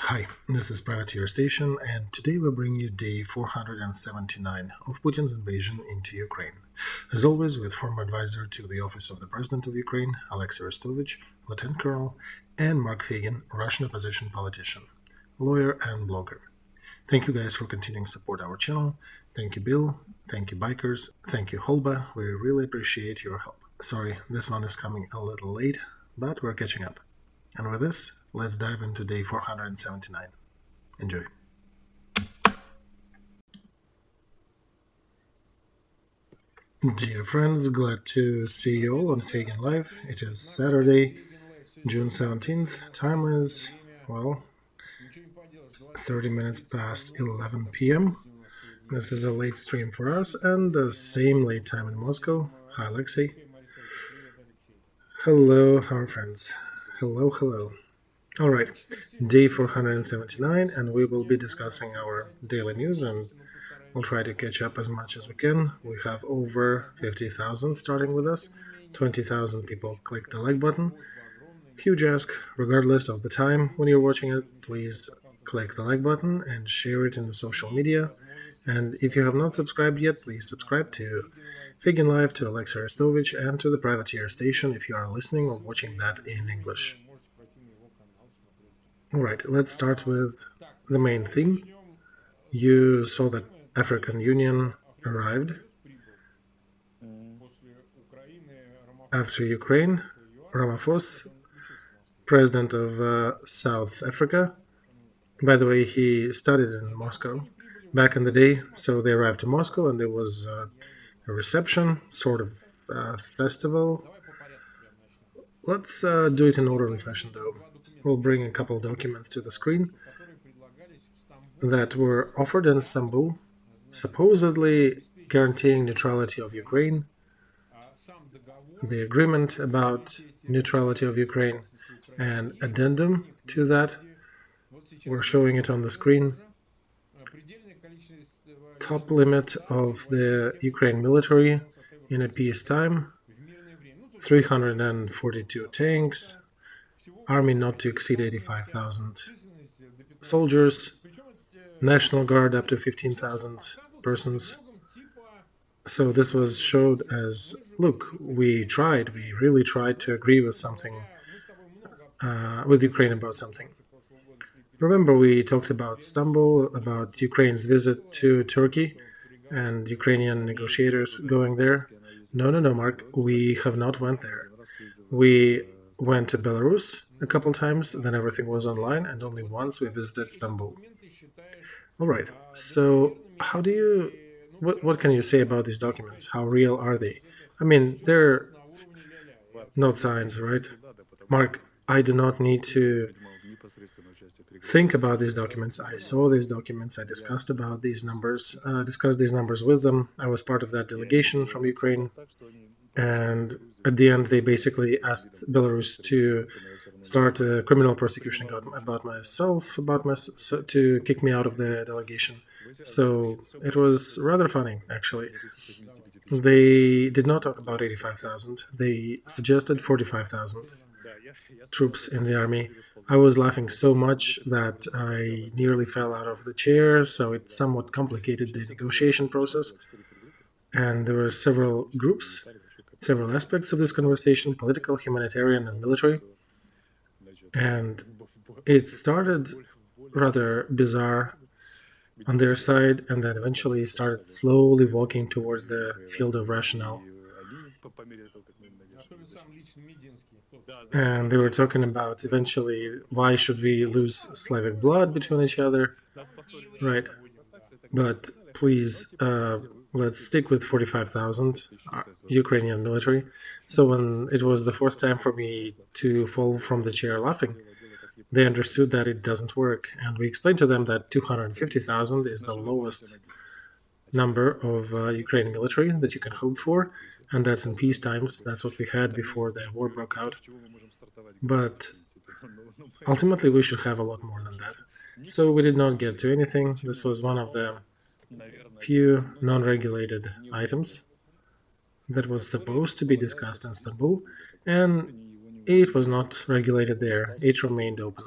Hi, this is Privateer Station, and today we're bringing you day 479 of Putin's invasion into Ukraine. As always, with former advisor to the Office of the President of Ukraine, Olexiy Arestovych, Lieutenant Colonel, and Mark Feygin, Russian opposition politician, lawyer, and blogger. Thank you guys for continuing to support our channel. Thank you, Bill. Thank you, Bikers. Thank you, Holba. We really appreciate your help. Sorry, this one is coming a little late, but we're catching up. And with this, let's dive into day 479. Enjoy. Dear friends, glad to see you all on Feygin Live. It is Saturday, June 17th. Time is, well, 30 minutes past 11 p.m. This is a late stream for us, and the same late time in Moscow. Hi, Olexiy. Hello, our friends. Hello. Alright, day 479, and we will be discussing our daily news, and we'll try to catch up as much as we can. We have over 50,000 starting with us. 20,000 people click the like button. Huge ask, regardless of the time when you're watching it, please click the like button and share it in the social media. And if you have not subscribed yet, please subscribe to Feygin Live, to Olexiy Arestovych, and to the Privateer Station if you are listening or watching that in English. Alright, let's start with the main theme. You saw that African Union arrived after Ukraine. Ramaphosa, president of South Africa. By the way, he studied in Moscow back in the day, so they arrived to Moscow and there was a reception, sort of festival. Let's do it in orderly fashion though. We'll bring a couple documents to the screen that were offered in Istanbul, supposedly guaranteeing neutrality of Ukraine, the agreement about neutrality of Ukraine, and addendum to that. We're showing it on the screen. Top limit of the Ukraine military in a peacetime, 342 tanks, army not to exceed 85,000 soldiers, National Guard up to 15,000 persons. So this was showed as, look, we really tried to agree with something, with Ukraine about something. Remember, we talked about Istanbul, about Ukraine's visit to Turkey and Ukrainian negotiators going there. No, Mark, we have not went there. We went to Belarus a couple times, then everything was online, and only once we visited Istanbul. Alright, so what can you say about these documents? How real are they? I mean, they're not signed, right? Mark, I do not need to think about these documents. I saw these documents, I discussed these numbers with them. I was part of that delegation from Ukraine, and at the end they basically asked Belarus to start a criminal prosecution about myself, to kick me out of the delegation. So it was rather funny, actually. They did not talk about 85,000. They suggested 45,000 troops in the army. I was laughing so much that I nearly fell out of the chair, so it somewhat complicated the negotiation process. And there were several groups, several aspects of this conversation: political, humanitarian, and military. And it started rather bizarre on their side, and then eventually started slowly walking towards the field of rationale. And they were talking about eventually, why should we lose Slavic blood between each other, right? But please, let's stick with 45,000 Ukrainian military. So when it was the fourth time for me to fall from the chair laughing, they understood that it doesn't work. And we explained to them that 250,000 is the lowest number of Ukrainian military that you can hope for. And that's in peace times. That's what we had before the war broke out. But ultimately, we should have a lot more than that. So we did not get to anything. This was one of the few non-regulated items that was supposed to be discussed in Istanbul, and it was not regulated there. It remained open.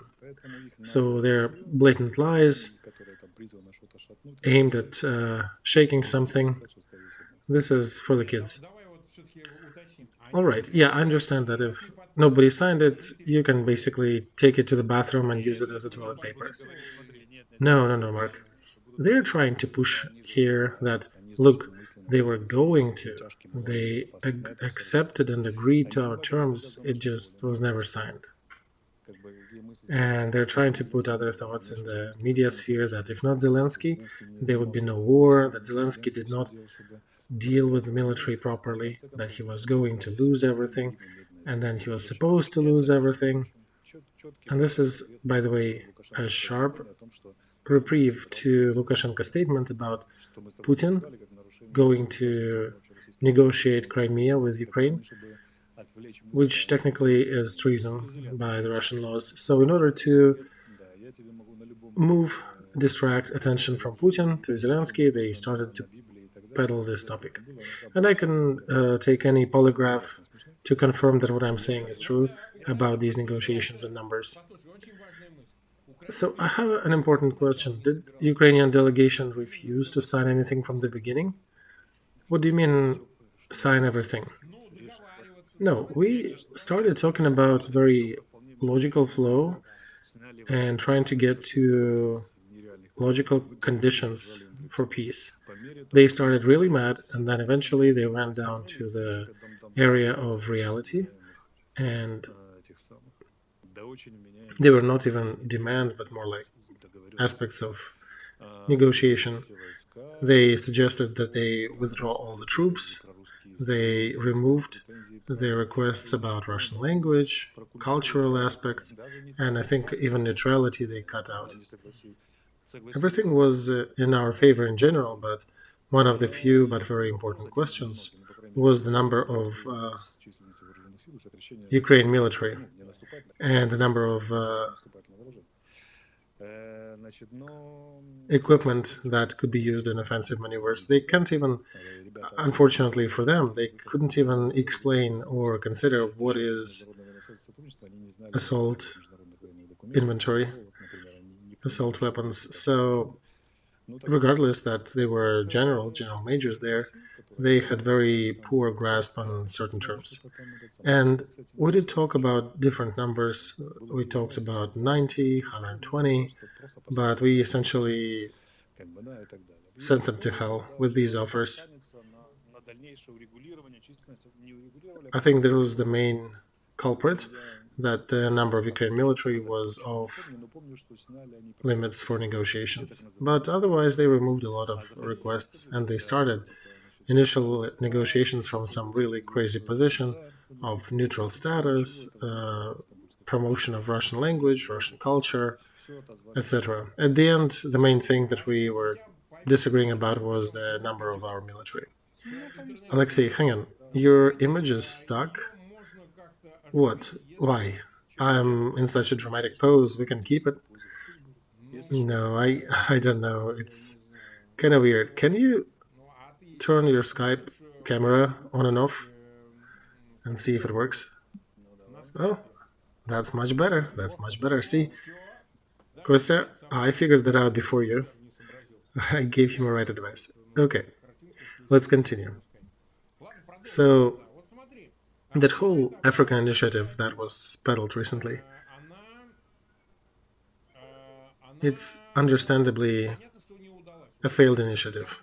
So they're blatant lies aimed at shaking something. This is for the kids. All right. Yeah, I understand that if nobody signed it, you can basically take it to the bathroom and use it as a toilet paper. No, Mark. They're trying to push here that, look, they were going to. They accepted and agreed to our terms, it just was never signed. And they're trying to put other thoughts in the media sphere that if not Zelensky, there would be no war, that Zelensky did not deal with the military properly, that he was going to lose everything, and then he was supposed to lose everything. And this is, by the way, a sharp reprieve to Lukashenko's statement about Putin going to negotiate Crimea with Ukraine, which technically is treason by the Russian laws. So in order to distract attention from Putin to Zelensky, they started to peddle this topic. And I can take any polygraph to confirm that what I'm saying is true about these negotiations and numbers. So I have an important question. Did Ukrainian delegation refuse to sign anything from the beginning? What do you mean, sign everything? No, we started talking about very logical flow and trying to get to logical conditions for peace. They started really mad, and then eventually they went down to the area of reality, and they were not even demands, but more like aspects of negotiation. They suggested that they withdraw all the troops. They removed their requests about Russian language, cultural aspects, and I think even neutrality they cut out. Everything was in our favor in general, but one of the few but very important questions was the number of Ukraine military and the number of equipment that could be used in offensive maneuvers. They can't even, unfortunately for them, they couldn't even explain or consider what is assault inventory, assault weapons. So regardless that they were general majors there, they had very poor grasp on certain terms. And we did talk about different numbers. We talked about 90, 120, but we essentially sent them to hell with these offers. I think that was the main culprit, that the number of Ukrainian military was off limits for negotiations. But otherwise, they removed a lot of requests, and they started initial negotiations from some really crazy position of neutral status, promotion of Russian language, Russian culture, etc. At the end, the main thing that we were disagreeing about was the number of our military. Olexiy, hang on. Your image is stuck? What? Why? I'm in such a dramatic pose. We can keep it. No, I don't know. It's kind of weird. Can you turn your Skype camera on and off and see if it works? Oh, that's much better. That's much better. See, Kostya, I figured that out before you. I gave him a right advice. Okay, let's continue. So, that whole African initiative that was peddled recently, it's understandably a failed initiative.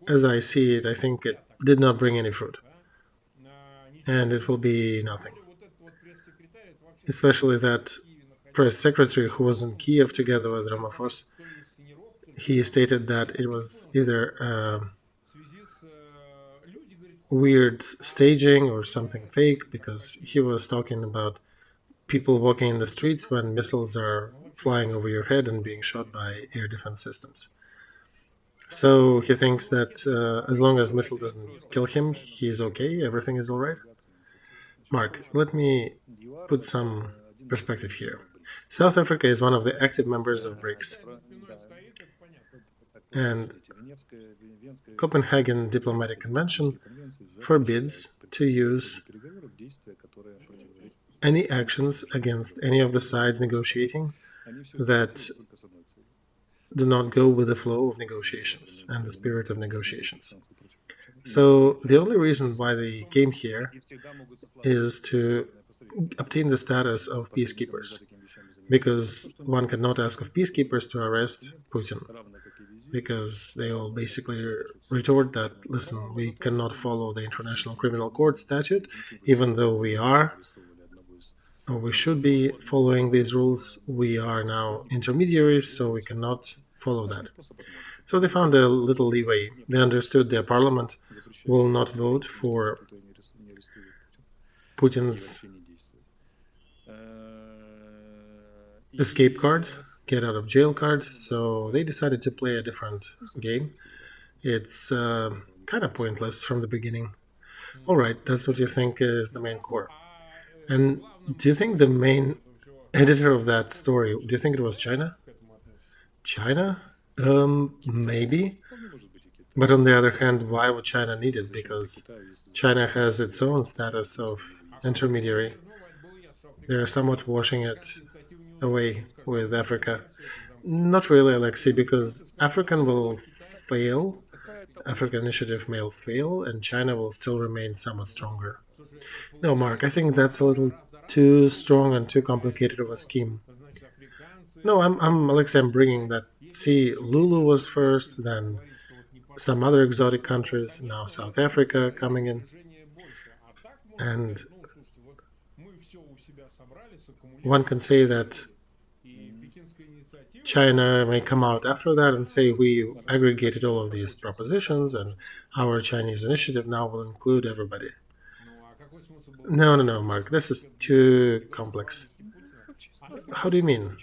As I see it, I think it did not bring any fruit. And it will be nothing. Especially that press secretary who was in Kiev together with Ramaphosa, he stated that it was either weird staging or something fake, because he was talking about people walking in the streets when missiles are flying over your head and being shot by air defense systems. So he thinks that as long as missile doesn't kill him, he's okay, everything is all right. Mark, let me put some perspective here. South Africa is one of the active members of BRICS. And Copenhagen Diplomatic Convention forbids to use any actions against any of the sides negotiating that do not go with the flow of negotiations and the spirit of negotiations. So the only reason why they came here is to obtain the status of peacekeepers, because one cannot ask of peacekeepers to arrest Putin, because they will basically retort that, listen, we cannot follow the International Criminal Court statute, even though we are, or we should be following these rules. We are now intermediaries, so we cannot follow that. So they found a little leeway. They understood their parliament will not vote for Putin's escape card, get out of jail card, so they decided to play a different game. It's kind of pointless from the beginning. All right, that's what you think is the main core. And do you think the main editor of that story, do you think it was China? China? Maybe. But on the other hand, why would China need it? Because China has its own status of intermediary. They're somewhat washing it away with Africa. Not really, Olexiy, because African initiative may fail, and China will still remain somewhat stronger. No, Mark, I think that's a little too strong and too complicated of a scheme. No, Olexiy, I'm bringing that. See, Lulu was first, then some other exotic countries, now South Africa coming in. And one can say that China may come out after that and say we aggregated all of these propositions and our Chinese initiative now will include everybody. No, Mark, this is too complex. How do you mean?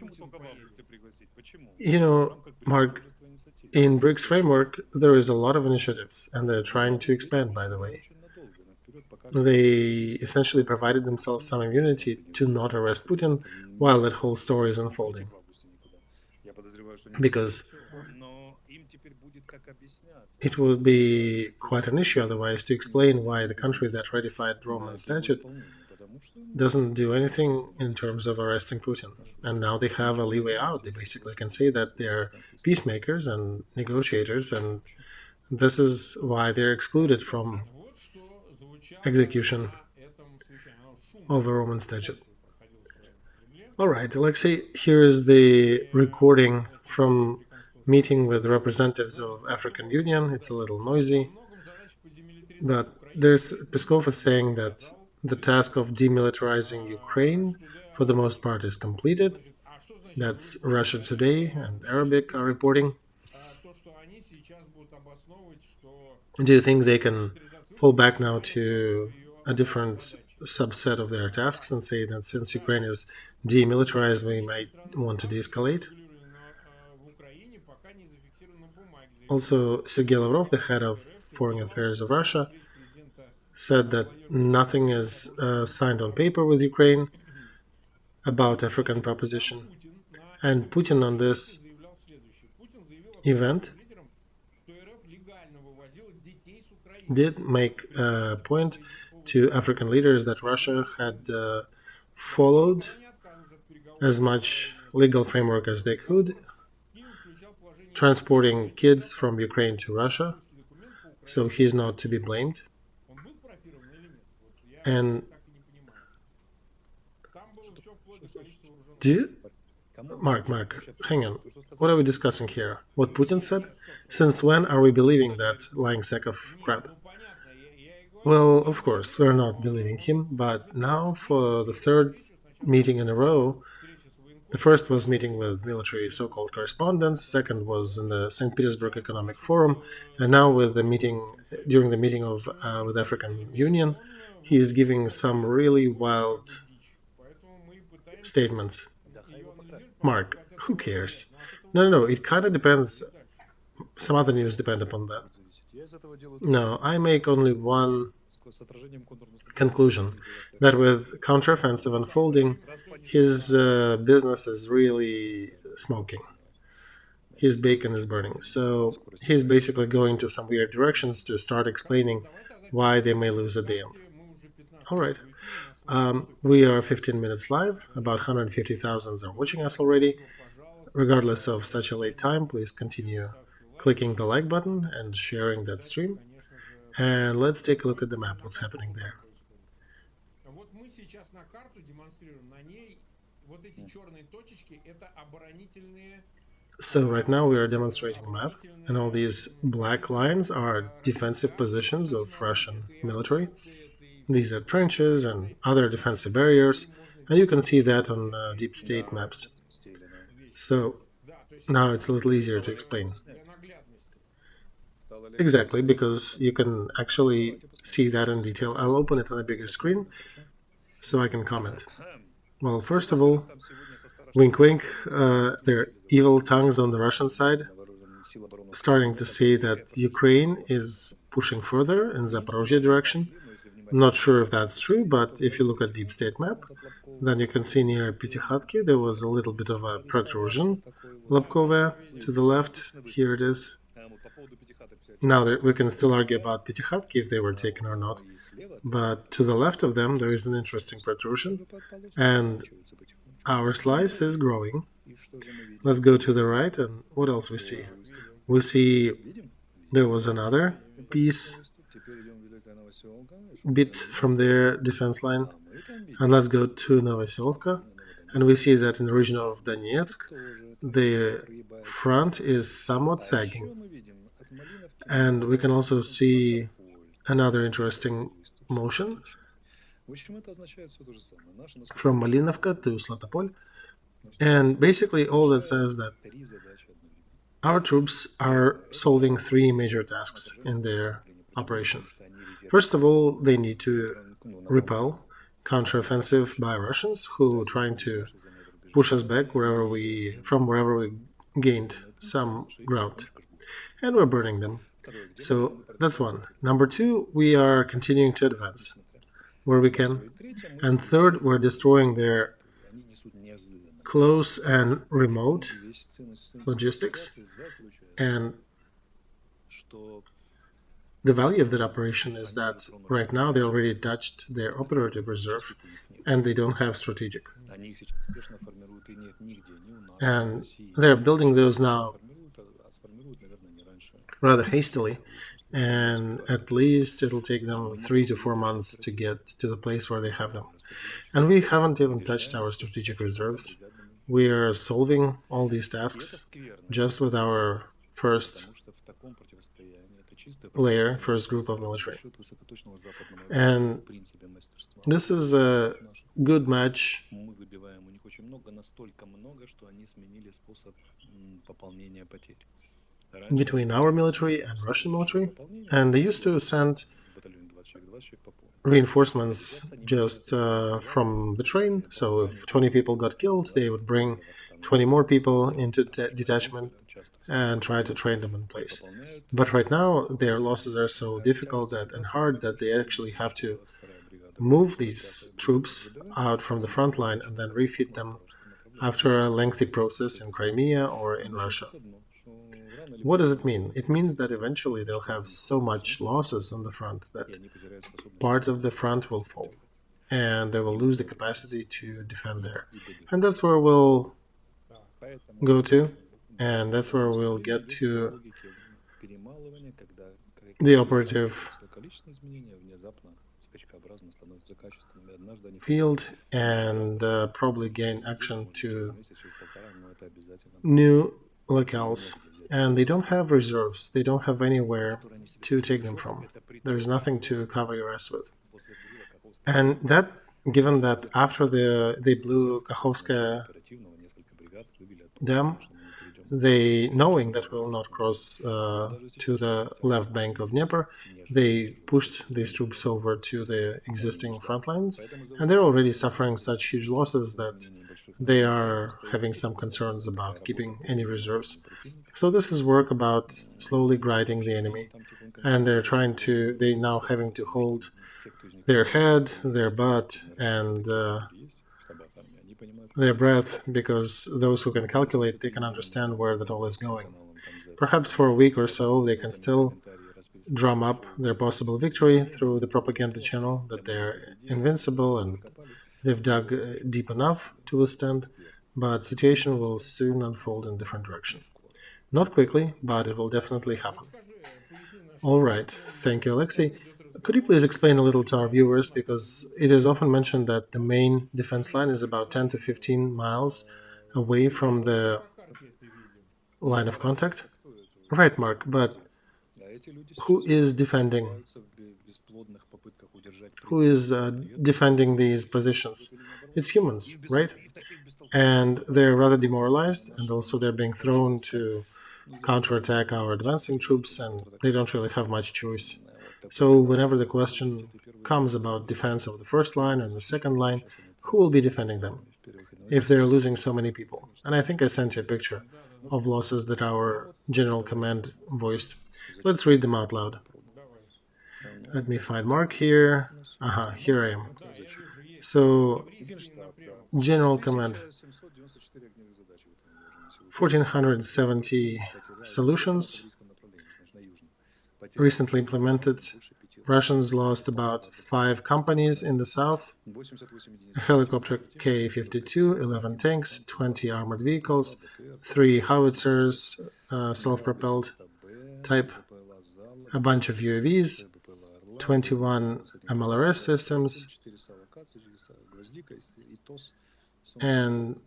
You know, Mark, in BRICS framework, there is a lot of initiatives, and they're trying to expand, by the way. They essentially provided themselves some immunity to not arrest Putin while that whole story is unfolding. Because it would be quite an issue otherwise to explain why the country that ratified Roman Statute doesn't do anything in terms of arresting Putin. And now they have a leeway out. They basically can say that they're peacemakers and negotiators, and this is why they're excluded from execution of a Roman statute. All right, Olexiy, here is the recording from meeting with representatives of African Union. It's a little noisy, but Peskov is saying that the task of demilitarizing Ukraine, for the most part, is completed. That's Russia Today and Arabic are reporting. Do you think they can fall back now to a different subset of their tasks and say that since Ukraine is demilitarized, we might want to de-escalate? Also, Sergei Lavrov, the head of Foreign Affairs of Russia, said that nothing is signed on paper with Ukraine about African proposition. And Putin on this event did make a point to African leaders that Russia had followed as much legal framework as they could, transporting kids from Ukraine to Russia, so he's not to be blamed. And Mark, hang on. What are we discussing here? What Putin said? Since when are we believing that lying sack of crap? Well, of course, we're not believing him, but now for the third meeting in a row, the first was meeting with military so-called correspondents, second was in the St. Petersburg Economic Forum, and now with the meeting, during the meeting with African Union, he is giving some really wild statements. Mark, who cares? No, it kind of depends. Some other news depend upon that. No, I make only one conclusion, that with counteroffensive unfolding, his business is really smoking. His bacon is burning. So he's basically going to some weird directions to start explaining why they may lose at the end. All right. We are 15 minutes live. About 150,000 are watching us already. Regardless of such a late time, please continue clicking the like button and sharing that stream. And let's take a look at the map, what's happening there. So right now we are demonstrating a map, and all these black lines are defensive positions of Russian military. These are trenches and other defensive barriers, and you can see that on deep state maps. So now it's a little easier to explain. Exactly, because you can actually see that in detail. I'll open it on a bigger screen so I can comment. Well, first of all, wink wink, there are evil tongues on the Russian side starting to say that Ukraine is pushing further in Zaporozhye direction. I'm not sure if that's true, but if you look at deep state map, then you can see near Pitikhatki there was a little bit of a protrusion. Lobkova to the left, here it is. Now we can still argue about Pitikhatki if they were taken or not, but to the left of them there is an interesting protrusion, and our slice is growing. Let's go to the right, and what else we see? We see there was another piece bit from their defense line, and let's go to Novosilovka, and we see that in the region of Donetsk the front is somewhat sagging, and we can also see another interesting motion from Malinovka to Slatopol, and basically all that says that our troops are solving three major tasks in their operation. First of all, they need to repel counteroffensive by Russians who are trying to push us back from wherever we gained some ground, and we're burning them. So that's one. Number two, we are continuing to advance where we can, and third, we're destroying their close and remote logistics, and the value of that operation is that right now they already touched their operative reserve and they don't have strategic, and they're building those now rather hastily, and at least it'll take them 3 to 4 months to get to the place where they have them. And we haven't even touched our strategic reserves. We are solving all these tasks just with our first layer, first group of military. And this is a good match between our military and Russian military, and they used to send reinforcements just from the train. So if 20 people got killed, they would bring 20 more people into detachment and try to train them in place. But right now their losses are so difficult and hard that they actually have to move these troops out from the front line and then refit them after a lengthy process in Crimea or in Russia. What does it mean? It means that eventually they'll have so much losses on the front that part of the front will fall and they will lose the capacity to defend there. And that's where we'll go to, and that's where we'll get to the operative field and probably gain action to new locales. And they don't have reserves, they don't have anywhere to take them from. There's nothing to cover your ass with. And that, given that after they blew Kakhovskaya Dam, they, knowing that we will not cross to the left bank of Dnieper, they pushed these troops over to the existing front lines, and they're already suffering such huge losses that they are having some concerns about keeping any reserves. So this is work about slowly grinding the enemy, and they now having to hold their head, their butt, and their breath, because those who can calculate, they can understand where that all is going. Perhaps for a week or so they can still drum up their possible victory through the propaganda channel that they're invincible and they've dug deep enough to withstand, but situation will soon unfold in different direction. Not quickly, but it will definitely happen. All right, thank you, Olexiy. Could you please explain a little to our viewers, because it is often mentioned that the main defense line is about 10 to 15 miles away from the line of contact? Right, Mark, but who is defending? Who is defending these positions? It's humans, right? And they're rather demoralized, and also they're being thrown to counterattack our advancing troops, and they don't really have much choice. So whenever the question comes about defense of the first line and the second line, who will be defending them if they're losing so many people? And I think I sent you a picture of losses that our general command voiced. Let's read them out loud. Let me find Mark here. Here I am. So, general command, 1,470 solutions recently implemented. Russians lost about 5 companies in the south, a helicopter K-52, 11 tanks, 20 armored vehicles, 3 howitzers, self-propelled type, a bunch of UAVs, 21 MLRS systems, and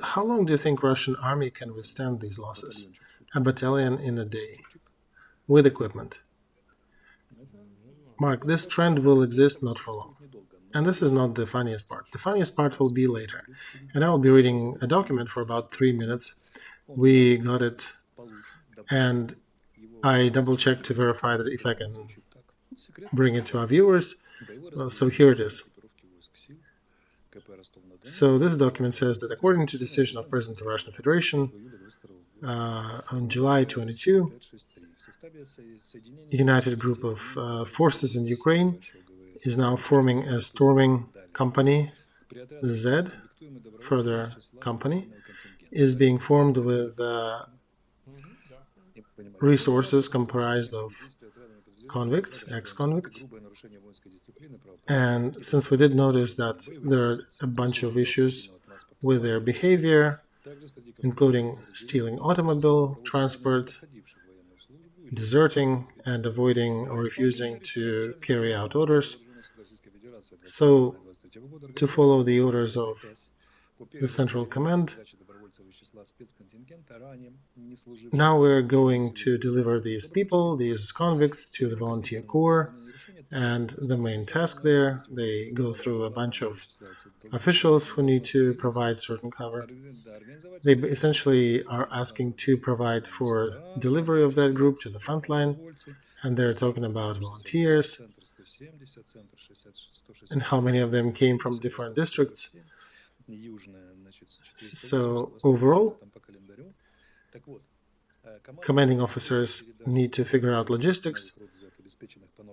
how long do you think Russian army can withstand these losses? A battalion in a day, with equipment. Mark, this trend will exist not for long. And this is not the funniest part. The funniest part will be later. And I will be reading a document for about 3 minutes. We got it, and I double-checked to verify that if I can bring it to our viewers. So here it is. So this document says that according to decision of President of the Russian Federation on July 22, a united group of forces in Ukraine is now forming a storming company. Z, further company, is being formed with resources comprised of convicts, ex-convicts. And since we did notice that there are a bunch of issues with their behavior, including stealing automobile transport, deserting, and avoiding or refusing to carry out orders. So, to follow the orders of the Central Command, now we're going to deliver these people, these convicts, to the volunteer corps. And the main task there, they go through a bunch of officials who need to provide certain cover. They essentially are asking to provide for delivery of that group to the front line, and they're talking about volunteers and how many of them came from different districts. So overall, commanding officers need to figure out logistics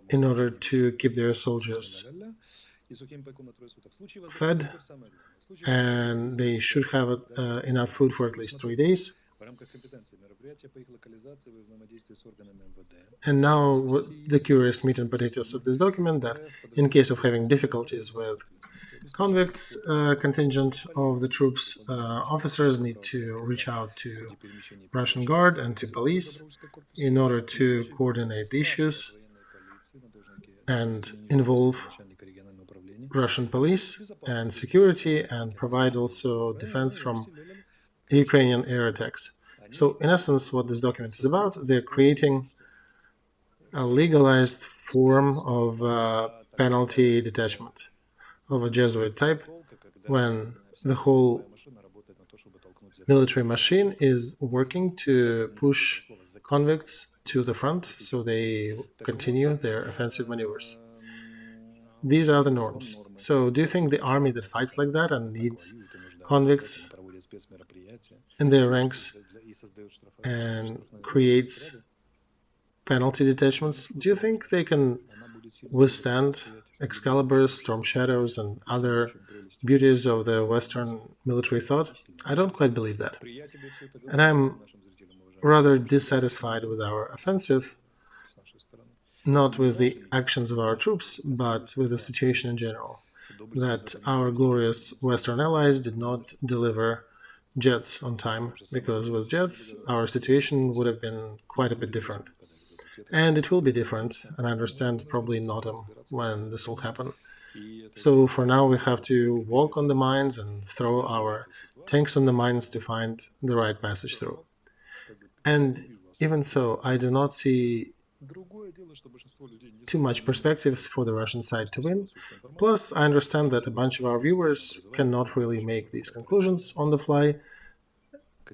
in order to keep their soldiers fed, and they should have enough food for at least 3 days. And now the curious meat and potatoes of this document, that in case of having difficulties with convicts, contingent of the troops, officers need to reach out to Russian Guard and to police in order to coordinate the issues and involve Russian police and security and provide also defense from Ukrainian air attacks. So in essence, what this document is about, they're creating a legalized form of penalty detachment of a Jesuit type, when the whole military machine is working to push convicts to the front so they continue their offensive maneuvers. These are the norms. So do you think the army that fights like that and needs convicts in their ranks and creates penalty detachments, do you think they can withstand Excaliburs, Storm Shadows, and other beauties of the Western military thought? I don't quite believe that. And I'm rather dissatisfied with our offensive not with the actions of our troops, but with the situation in general, that our glorious Western allies did not deliver jets on time, because with jets, our situation would have been quite a bit different. And it will be different, and I understand probably in autumn when this will happen. So for now, we have to walk on the mines and throw our tanks on the mines to find the right passage through. And even so, I do not see too much perspectives for the Russian side to win. Plus, I understand that a bunch of our viewers cannot really make these conclusions on the fly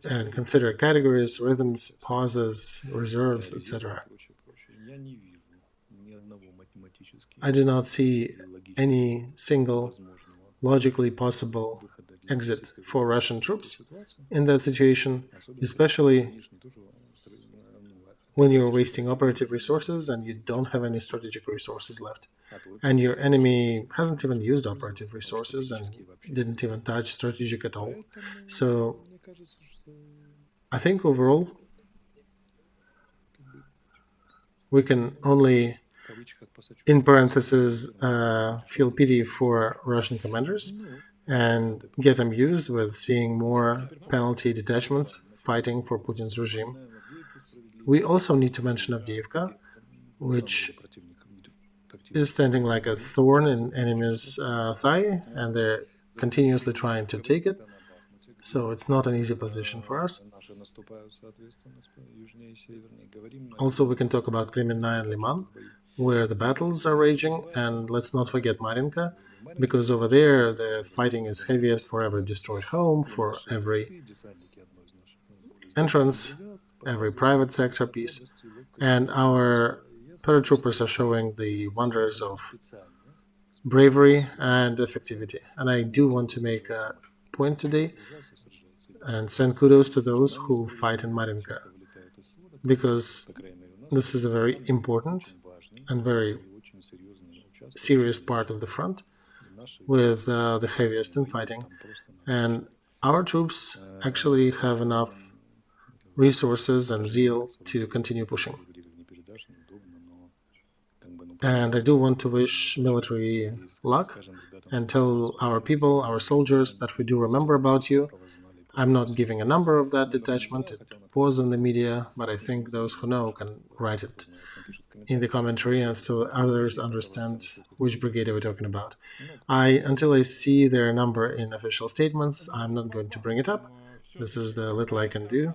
and consider categories, rhythms, pauses, reserves, etc. I do not see any single logically possible exit for Russian troops in that situation, especially when you're wasting operative resources and you don't have any strategic resources left. And your enemy hasn't even used operative resources and didn't even touch strategic at all. So I think overall we can only, in parentheses, feel pity for Russian commanders and get amused with seeing more penalty detachments fighting for Putin's regime. We also need to mention Avdiivka, which is standing like a thorn in enemy's thigh, and they're continuously trying to take it. So it's not an easy position for us. Also, we can talk about Kremenna and Liman, where the battles are raging, and let's not forget Marinka, because over there the fighting is heaviest for every destroyed home, for every entrance, every private sector piece, and our paratroopers are showing the wonders of bravery and effectivity. And I do want to make a point today and send kudos to those who fight in Marinka, because this is a very important and very serious part of the front with the heaviest in fighting. And our troops actually have enough resources and zeal to continue pushing. And I do want to wish military luck and tell our people, our soldiers, that we do remember about you. I'm not giving a number of that detachment, it was in the media, but I think those who know can write it in the commentary and so others understand which brigade we're talking about. Until I see their number in official statements, I'm not going to bring it up. This is the little I can do.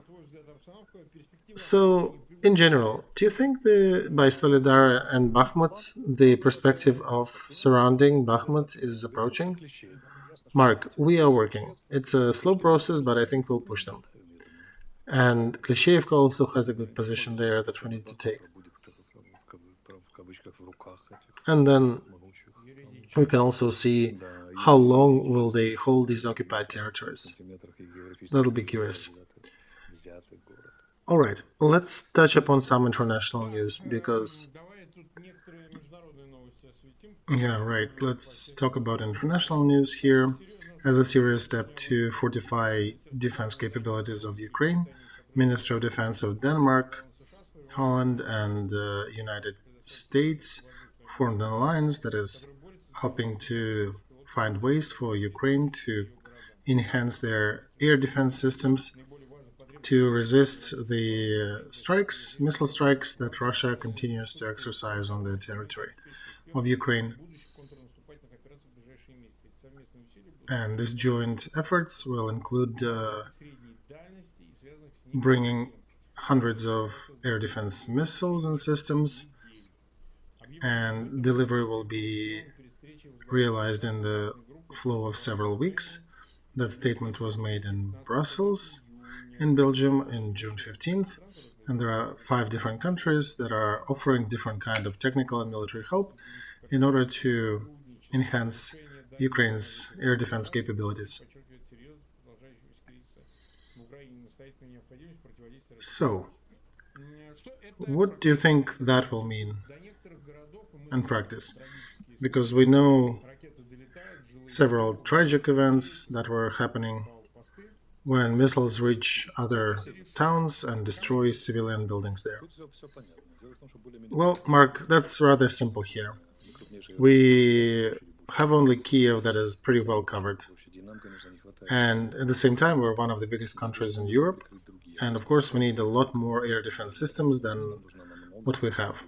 So, in general, do you think by Solidar and Bakhmut, the perspective of surrounding Bakhmut is approaching? Mark, we are working. It's a slow process, but I think we'll push them. And Klishevka also has a good position there that we need to take. And then we can also see how long will they hold these occupied territories. That'll be curious. All right, let's touch upon some international news because... Yeah, right. Let's talk about international news here. As a serious step to fortify defense capabilities of Ukraine, Minister of Defense of Denmark, Holland, and the United States formed an alliance that is helping to find ways for Ukraine to enhance their air defense systems to resist the missile strikes that Russia continues to exercise on the territory of Ukraine. And these joint efforts will include bringing hundreds of air defense missiles and systems, and delivery will be realized in the flow of several weeks. That statement was made in Brussels, in Belgium, in June 15th, and there are 5 different countries that are offering different kind of technical and military help in order to enhance Ukraine's air defense capabilities. So, what do you think that will mean in practice? Because we know several tragic events that were happening when missiles reach other towns and destroy civilian buildings there. Well, Mark, that's rather simple here. We have only Kiev that is pretty well covered. And at the same time, we're one of the biggest countries in Europe. And of course, we need a lot more air defense systems than what we have.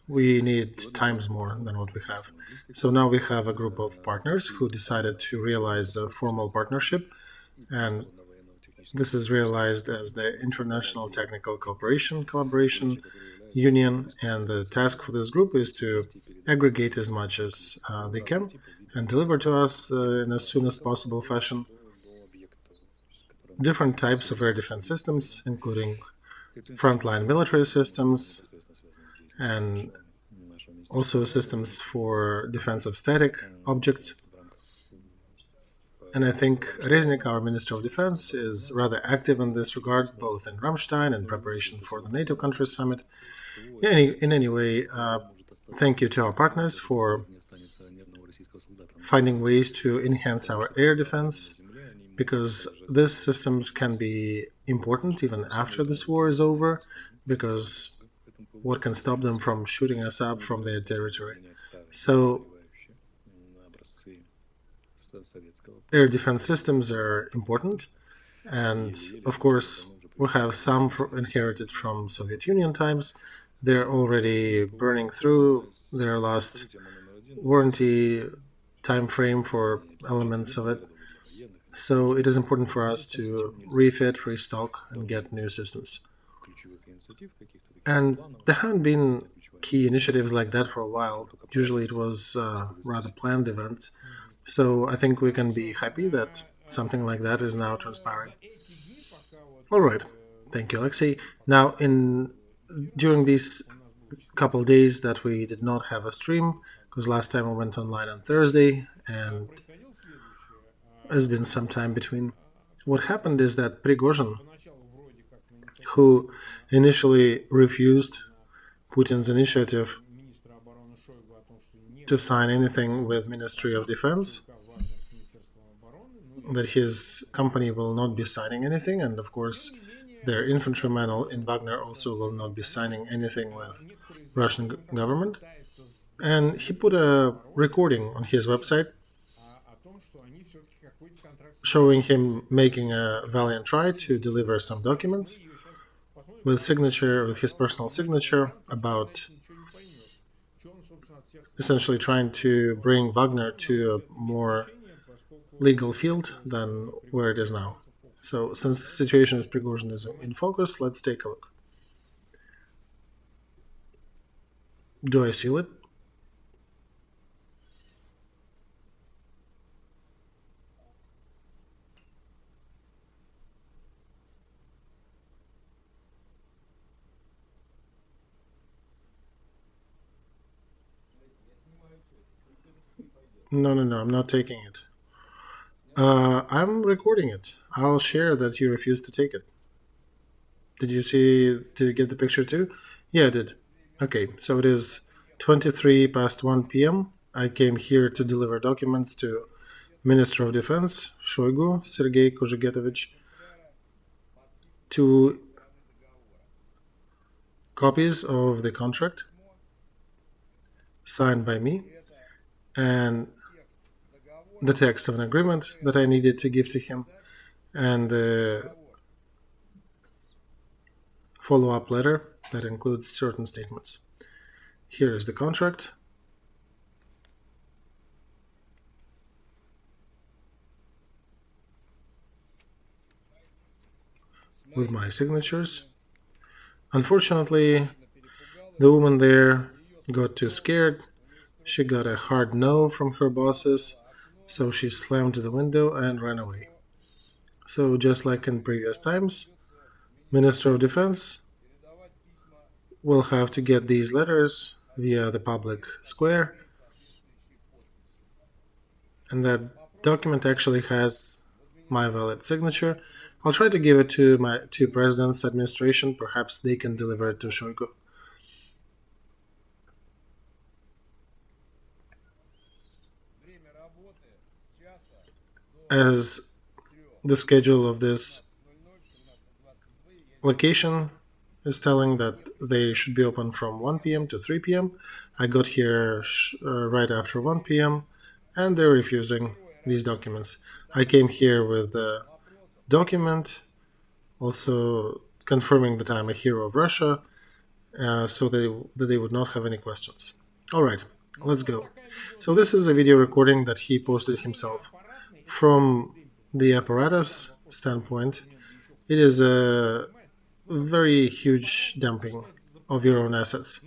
We need times more than what we have. So now we have a group of partners who decided to realize a formal partnership. And this is realized as the International Technical Cooperation Collaboration Union. And the task for this group is to aggregate as much as they can and deliver to us in as soon as possible fashion different types of air defense systems, including frontline military systems and also systems for defense of static objects. And I think Reznik, our Minister of Defense, is rather active in this regard, both in Ramstein and preparation for the NATO countries summit. In any way, thank you to our partners for finding ways to enhance our air defense, because these systems can be important even after this war is over, because what can stop them from shooting us up from their territory? So air defense systems are important, and of course we have some inherited from Soviet Union times. They're already burning through their last warranty time frame for elements of it. So it is important for us to refit, restock, and get new systems. And there haven't been key initiatives like that for a while. Usually it was rather planned events. So I think we can be happy that something like that is now transpiring. All right. Thank you, Olexiy. Now, during these couple days that we did not have a stream, because last time I went online on Thursday, and there's been some time between. What happened is that Prigozhin, who initially refused Putin's initiative to sign anything with Ministry of Defense, that his company will not be signing anything, and of course their infantrymen in Wagner also will not be signing anything with Russian government. And he put a recording on his website showing him making a valiant try to deliver some documents with his personal signature, about essentially trying to bring Wagner to a more legal field than where it is now. So since the situation with Prigozhin is in focus, let's take a look. Do I seal it? No, I'm not taking it. I'm recording it. I'll share that you refused to take it. Did you get the picture too? Yeah, I did. Okay, so it is 23 past 1 p.m. I came here to deliver documents to Minister of Defense, Shoigu, Sergei Kozhegetovich, two copies of the contract signed by me, and the text of an agreement that I needed to give to him, and the follow-up letter that includes certain statements. Here is the contract. With my signatures. Unfortunately, the woman there got too scared. She got a hard no from her bosses, so she slammed the window and ran away. So just like in previous times, Minister of Defense will have to get these letters via the public square, and that document actually has my valid signature. I'll try to give it to my President's administration. Perhaps they can deliver it to Shoigu. As the schedule of this location is telling that they should be open from 1 p.m. to 3 p.m. I got here right after 1 p.m. and they're refusing these documents. I came here with a document also confirming that I'm a hero of Russia, so that they would not have any questions. All right, let's go. So this is a video recording that he posted himself. From the apparatus standpoint, it is a very huge dumping of your own assets.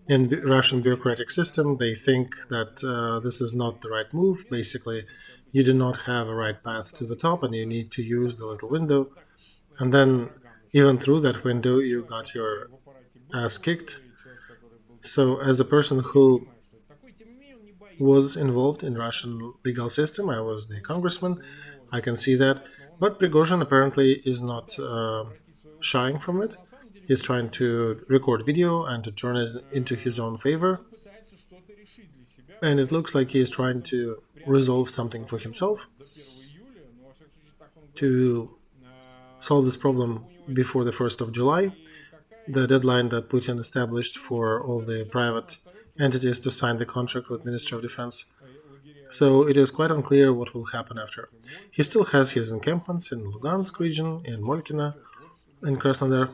In the Russian bureaucratic system, they think that this is not the right move. Basically, you do not have a right path to the top and you need to use the little window. And then, even through that window, you got your ass kicked. So, as a person who was involved in Russian legal system, I was the congressman, I can see that. But Prigozhin apparently is not shying from it. He's trying to record video and to turn it into his own favor. And it looks like he is trying to resolve something for himself, to solve this problem before the 1st of July, the deadline that Putin established for all the private entities to sign the contract with Ministry of Defense. So it is quite unclear what will happen after. He still has his encampments in Lugansk region, in Molkino, in Krasnodar.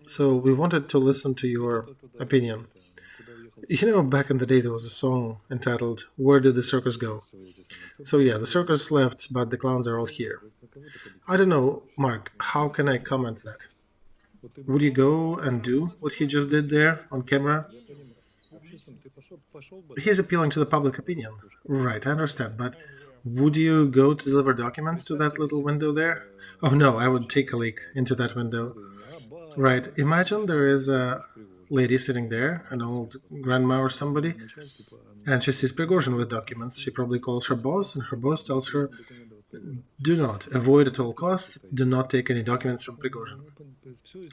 So we wanted to listen to your opinion. You know, back in the day there was a song entitled "Where Did the Circus Go?" So yeah, the circus left, but the clowns are all here. I don't know, Mark, how can I comment that? Would you go and do what he just did there on camera? He's appealing to the public opinion. Right, I understand, but would you go to deliver documents to that little window there? Oh no, I would take a leak into that window. Right, imagine there is a lady sitting there, an old grandma or somebody, and she sees Prigozhin with documents. She probably calls her boss, and her boss tells her, do not, avoid at all costs, do not take any documents from Prigozhin.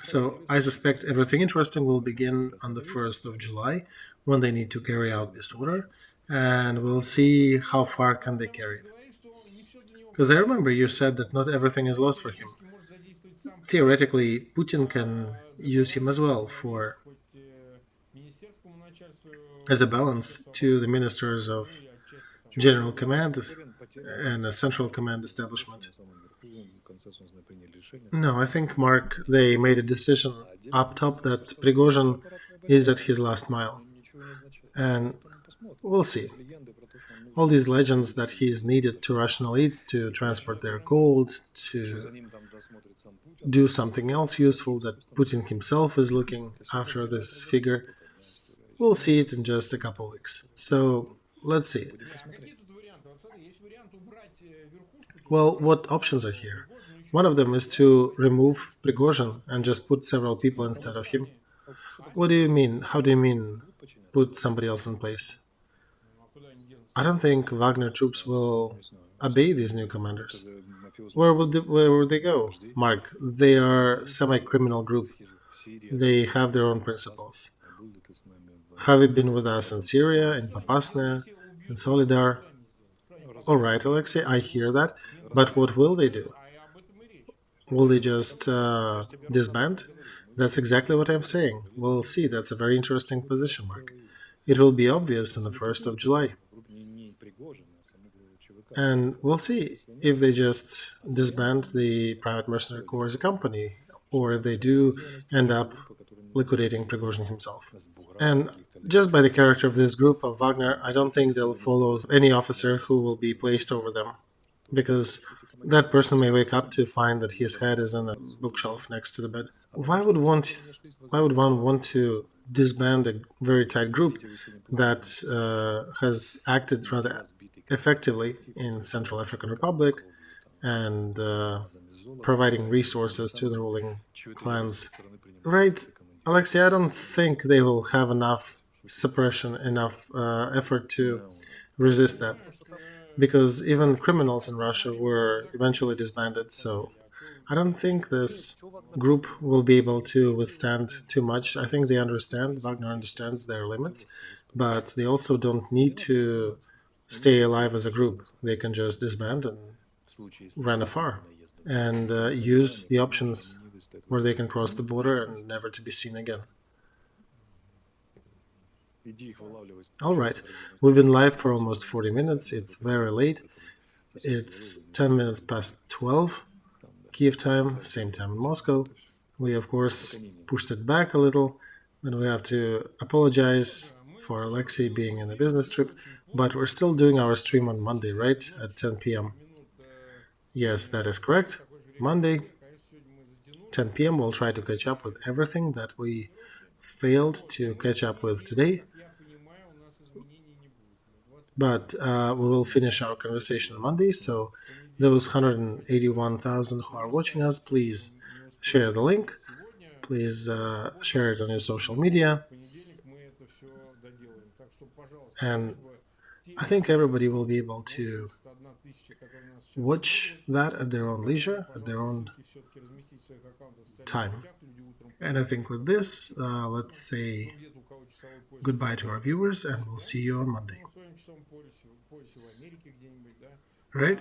So I suspect everything interesting will begin on the 1st of July, when they need to carry out this order, and we'll see how far can they carry it. Because I remember you said that not everything is lost for him. Theoretically, Putin can use him as well for as a balance to the ministers of general command and a central command establishment. No, I think, Mark, they made a decision up top that Prigozhin is at his last mile. And we'll see. All these legends that he is needed to Russian elites to transport their gold, to do something else useful, that Putin himself is looking after this figure. We'll see it in just a couple weeks. So, let's see. Well, what options are here? One of them is to remove Prigozhin and just put several people instead of him. What do you mean? How do you mean put somebody else in place? I don't think Wagner troops will obey these new commanders. Where would they go? Mark, they are a semi-criminal group. They have their own principles. Have you been with us in Syria, in Popasna, in Solidar? All right, Olexiy, I hear that. But what will they do? Will they just disband? That's exactly what I'm saying. We'll see. That's a very interesting position, Mark. It will be obvious on the 1st of July. And we'll see if they just disband the private mercenary corps as a company, or if they do end up liquidating Prigozhin himself. And just by the character of this group of Wagner, I don't think they'll follow any officer who will be placed over them, because that person may wake up to find that his head is on a bookshelf next to the bed. Why would one want to disband a very tight group that has acted rather effectively in Central African Republic and providing resources to the ruling clans? Right, Olexiy, I don't think they will have enough suppression, enough effort to resist that. Because even criminals in Russia were eventually disbanded, so I don't think this group will be able to withstand too much. I think they understand, Wagner understands their limits, but they also don't need to stay alive as a group. They can just disband and run afar and use the options where they can cross the border and never to be seen again. All right, we've been live for almost 40 minutes. It's very late. It's 10 minutes past 12 Kiev time, same time in Moscow. We, of course, pushed it back a little, and we have to apologize for Olexiy being in a business trip, but we're still doing our stream on Monday, right? At 10 p.m. Yes, that is correct. Monday, 10 p.m. We'll try to catch up with everything that we failed to catch up with today. But we will finish our conversation on Monday, so those 181,000 who are watching us, please share the link. Please share it on your social media. And I think everybody will be able to watch that at their own leisure, at their own time. And I think with this, let's say goodbye to our viewers, and we'll see you on Monday. Right?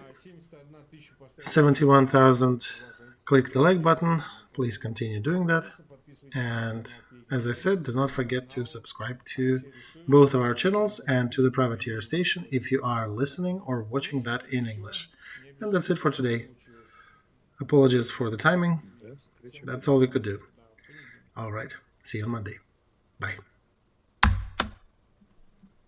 71,000. Click the like button. Please continue doing that. And as I said, do not forget to subscribe to both of our channels and to the Privateer station if you are listening or watching that in English. And that's it for today. Apologies for the timing. That's all we could do. All right. See you on Monday. Bye.